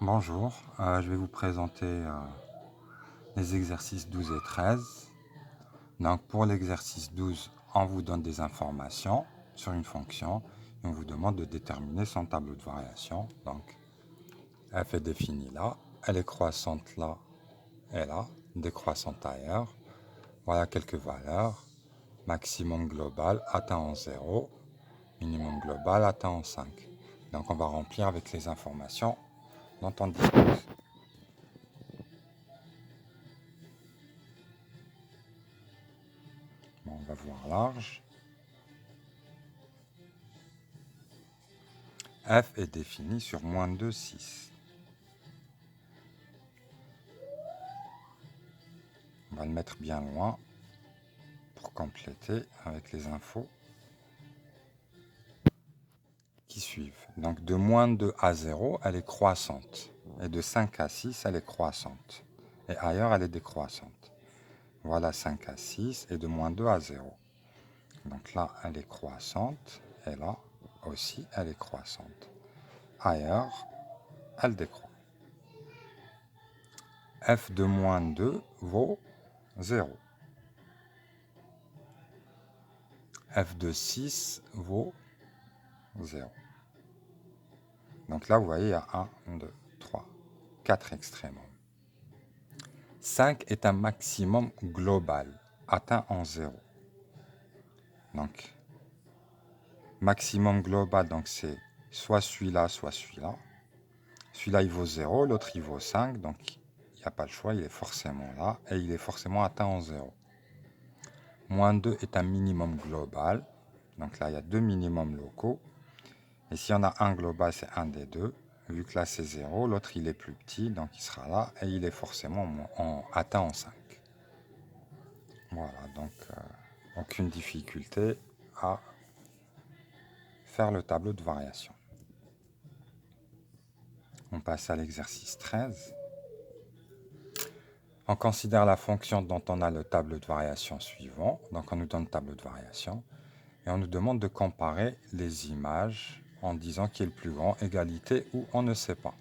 Bonjour, je vais vous présenter les exercices 12 et 13. Donc pour l'exercice 12, on vous donne des informations sur une fonction et on vous demande de déterminer son tableau de variation. Donc f est définie là, elle est croissante là et là, décroissante ailleurs. Voilà quelques valeurs. Maximum global atteint en 0, minimum global atteint en 5. Donc on va remplir avec les informations dont on dispose. Bon, on va voir large. F est défini sur moins 2, 6. On va le mettre bien loin pour compléter avec les infos qui suivent. Donc de moins 2 à 0, elle est croissante. Et de 5 à 6, elle est croissante. Et ailleurs, elle est décroissante. Voilà 5 à 6 et de moins 2 à 0. Donc là, elle est croissante. Et là aussi, elle est croissante. Ailleurs, elle décroît. F de moins 2 vaut 0. F de 6 vaut 0. Donc là, vous voyez, il y a 1, 2, 3, 4 extrémums. 5 est un maximum global, atteint en 0. Donc, maximum global, donc c'est soit celui-là, soit celui-là. Celui-là, il vaut 0, l'autre, il vaut 5. Donc, il n'y a pas le choix, il est forcément là. Et il est forcément atteint en 0. Moins 2 est un minimum global. Donc là, il y a deux minimums locaux. Et s'il y en a un global, c'est un des deux. Vu que là c'est 0, l'autre il est plus petit, donc il sera là, et il est forcément atteint en 5. Voilà, donc aucune difficulté à faire le tableau de variation. On passe à l'exercice 13. On considère la fonction dont on a le tableau de variation suivant. Donc on nous donne le tableau de variation, et on nous demande de comparer les images en disant qui est le plus grand, égalité ou on ne sait pas.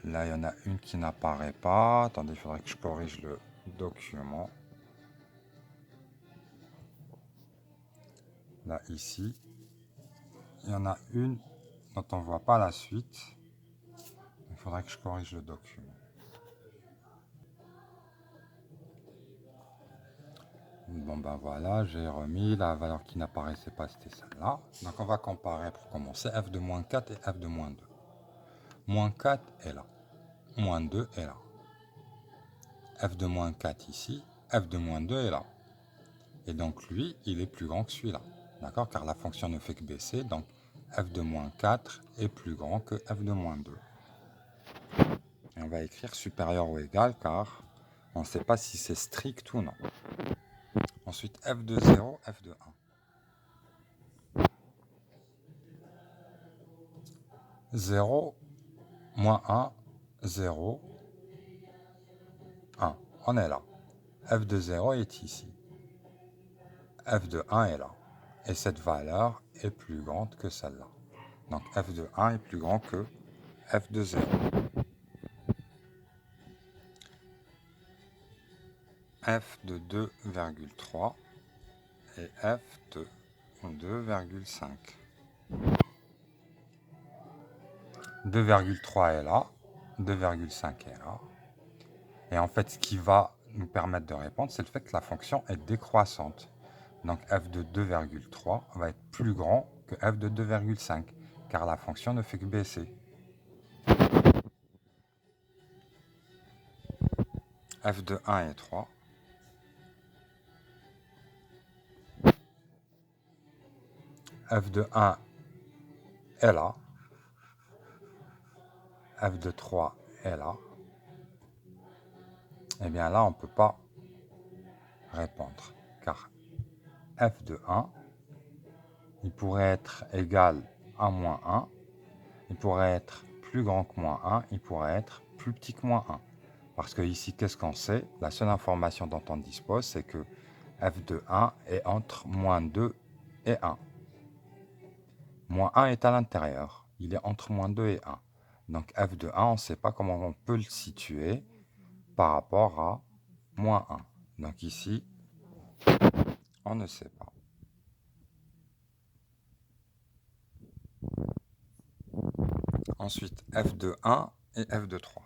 Là, il y en a une qui n'apparaît pas. Attendez, il faudrait que je corrige le document. Là, ici, il y en a une dont on ne voit pas la suite. Il faudrait que je corrige le document. Bon, ben voilà, j'ai remis la valeur qui n'apparaissait pas, c'était celle-là. Donc, on va comparer pour commencer f de moins 4 et f de moins 2. Moins 4 est là. Moins 2 est là. F de moins 4 ici. F de moins 2 est là. Et donc, lui, il est plus grand que celui-là. D'accord? Car la fonction ne fait que baisser. Donc, f de moins 4 est plus grand que f de moins 2. Et on va écrire supérieur ou égal car on ne sait pas si c'est strict ou non. Ensuite, f de 0, f de 1. 0, moins 1, 0, 1. On est là. F de 0 est ici. F de 1 est là. Et cette valeur est plus grande que celle-là. Donc f de 1 est plus grand que f de 0. F de 2,3 et f de 2,5. 2,3 est là, 2,5 est là. Et en fait, ce qui va nous permettre de répondre, c'est le fait que la fonction est décroissante. Donc f de 2,3 va être plus grand que f de 2,5, car la fonction ne fait que baisser. F de 1 est 3. F de 1 est là. F de 3 est là. Et bien là, on ne peut pas répondre, car f de 1, il pourrait être égal à moins 1, il pourrait être plus grand que moins 1, il pourrait être plus petit que moins 1. Parce que ici, qu'est-ce qu'on sait? La seule information dont on dispose, c'est que f de 1 est entre moins 2 et 1. Moins 1 est à l'intérieur. Il est entre moins 2 et 1. Donc f de 1, on ne sait pas comment on peut le situer par rapport à moins 1. Donc ici, on ne sait pas. Ensuite, f de 1 et f de 3.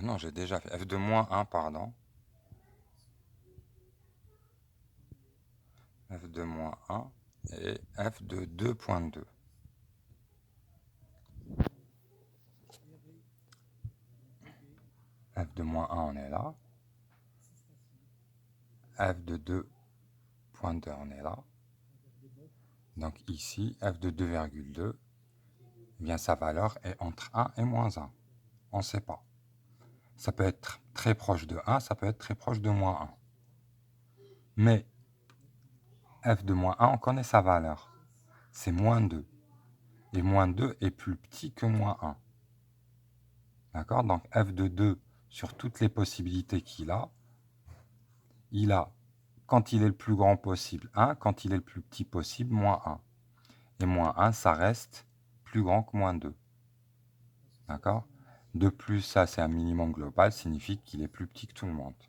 Non, j'ai déjà fait f de moins 1, pardon. F de moins 1 et f de 2.2. F de moins 1, on est là. F de 2.2, on est là. Donc ici, f de 2,2, eh bien sa valeur est entre 1 et moins 1. On ne sait pas. Ça peut être très proche de 1, ça peut être très proche de moins 1. Mais f de moins 1, on connaît sa valeur. C'est moins 2. Et moins 2 est plus petit que moins 1. D'accord? Donc f de 2, sur toutes les possibilités qu'il a, quand il est le plus grand possible, 1, quand il est le plus petit possible, moins 1. Et moins 1, ça reste plus grand que moins 2. D'accord? De plus, ça c'est un minimum global, signifie qu'il est plus petit que tout le monde.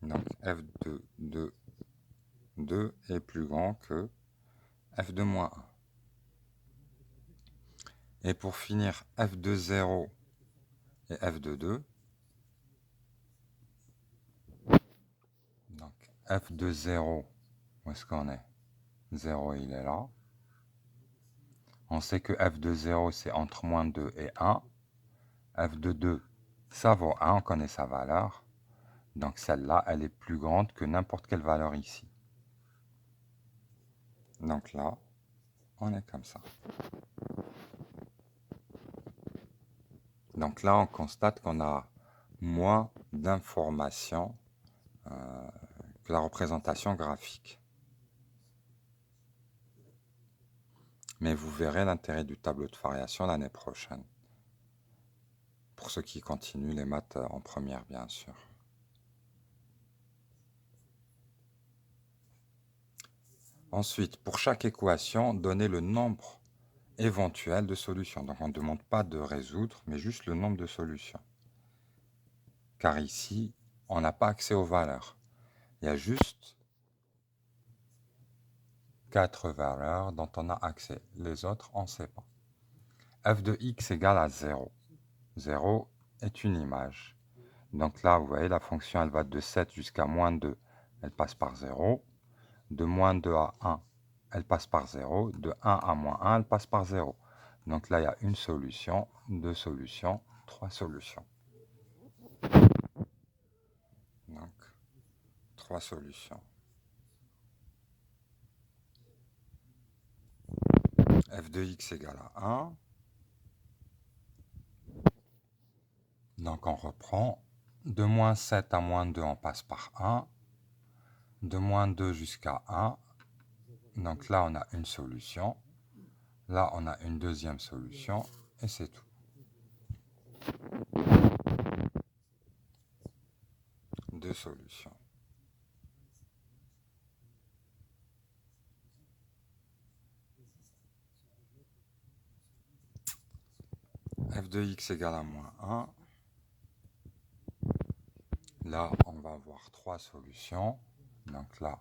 Donc f de 2 est plus grand que f de moins 1. Et pour finir, f de 0 et f de 2. Donc f de 0, où est-ce qu'on est? 0, il est là. On sait que f de 0, c'est entre moins 2 et 1. F de 2, ça vaut 1, on connaît sa valeur. Donc celle-là, elle est plus grande que n'importe quelle valeur ici. Donc là, on est comme ça. Donc là, on constate qu'on a moins d'informations que la représentation graphique. Mais vous verrez l'intérêt du tableau de variation l'année prochaine. Pour ceux qui continuent les maths en première, bien sûr. Ensuite, pour chaque équation, donnez le nombre éventuel de solutions. Donc on ne demande pas de résoudre, mais juste le nombre de solutions. Car ici, on n'a pas accès aux valeurs. Il y a juste 4 valeurs dont on a accès. Les autres, on ne sait pas. F de x égale à 0. 0 est une image. Donc là, vous voyez, la fonction, elle va de 7 jusqu'à moins 2. Elle passe par 0. De moins 2 à 1, elle passe par 0. De 1 à moins 1, elle passe par 0. Donc là, il y a une solution, 2 solutions, 3 solutions. Donc, 3 solutions. F de x égale à 1. Donc on reprend. De moins 7 à moins 2, on passe par 1. De moins 2 jusqu'à 1. Donc là, on a une solution. Là, on a une deuxième solution. Et c'est tout. Deux solutions. F de x égale à moins 1. Là, on va avoir 3 solutions. Donc là,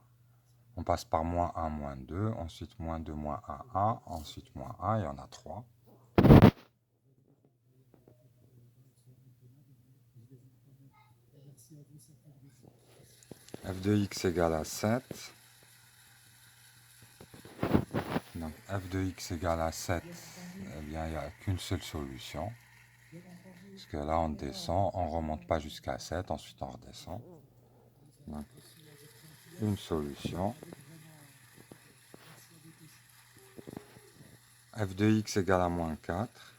on passe par moins 1, moins 2, ensuite moins 2, moins 1, 1, ensuite moins 1, il y en a 3. F de x égale à 7. Donc f de x égale à 7, eh bien, il n'y a qu'une seule solution. Parce que là, on descend, on ne remonte pas jusqu'à 7, ensuite on redescend. Donc, une solution. F de x égale à moins 4.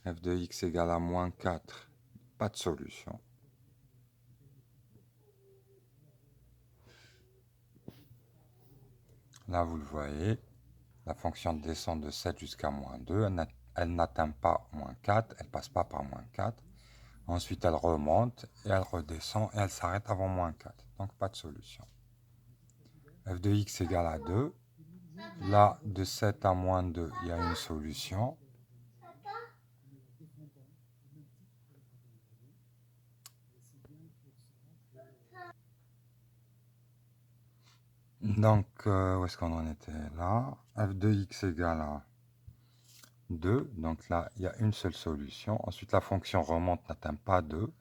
F de x égale à moins 4. Pas de solution. Là, vous le voyez, la fonction descend de 7 jusqu'à moins 2. Elle n'atteint pas moins 4, elle ne passe pas par moins 4. Ensuite, elle remonte et elle redescend et elle s'arrête avant moins 4. Donc, pas de solution. f de x égale à 2. Là, de 7 à moins 2, il y a une solution. Donc, où est-ce qu'on en était là? F de x égale à 2. Donc là, il y a une seule solution. Ensuite, la fonction remonte, n'atteint pas 2.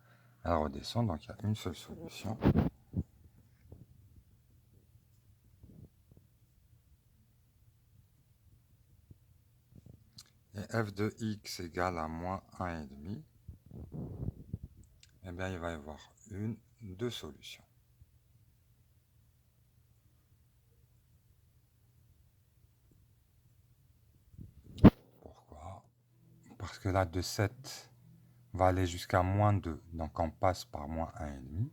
Elle redescend, donc il y a une seule solution. Et f de x égale à moins 1,5. Eh bien, il va y avoir deux solutions. Pourquoi? Parce que là, de 7 va aller jusqu'à moins 2, donc on passe par moins 1,5.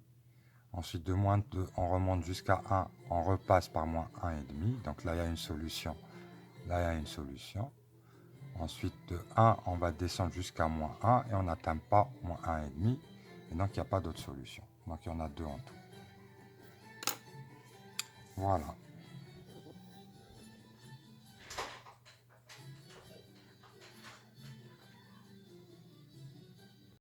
Ensuite, de moins 2, on remonte jusqu'à 1, on repasse par moins 1,5. Donc là, il y a une solution. Là, il y a une solution. Ensuite, de 1, on va descendre jusqu'à moins 1 et on n'atteint pas moins 1,5. Et donc, il n'y a pas d'autre solution. Donc, il y en a deux en tout. Voilà.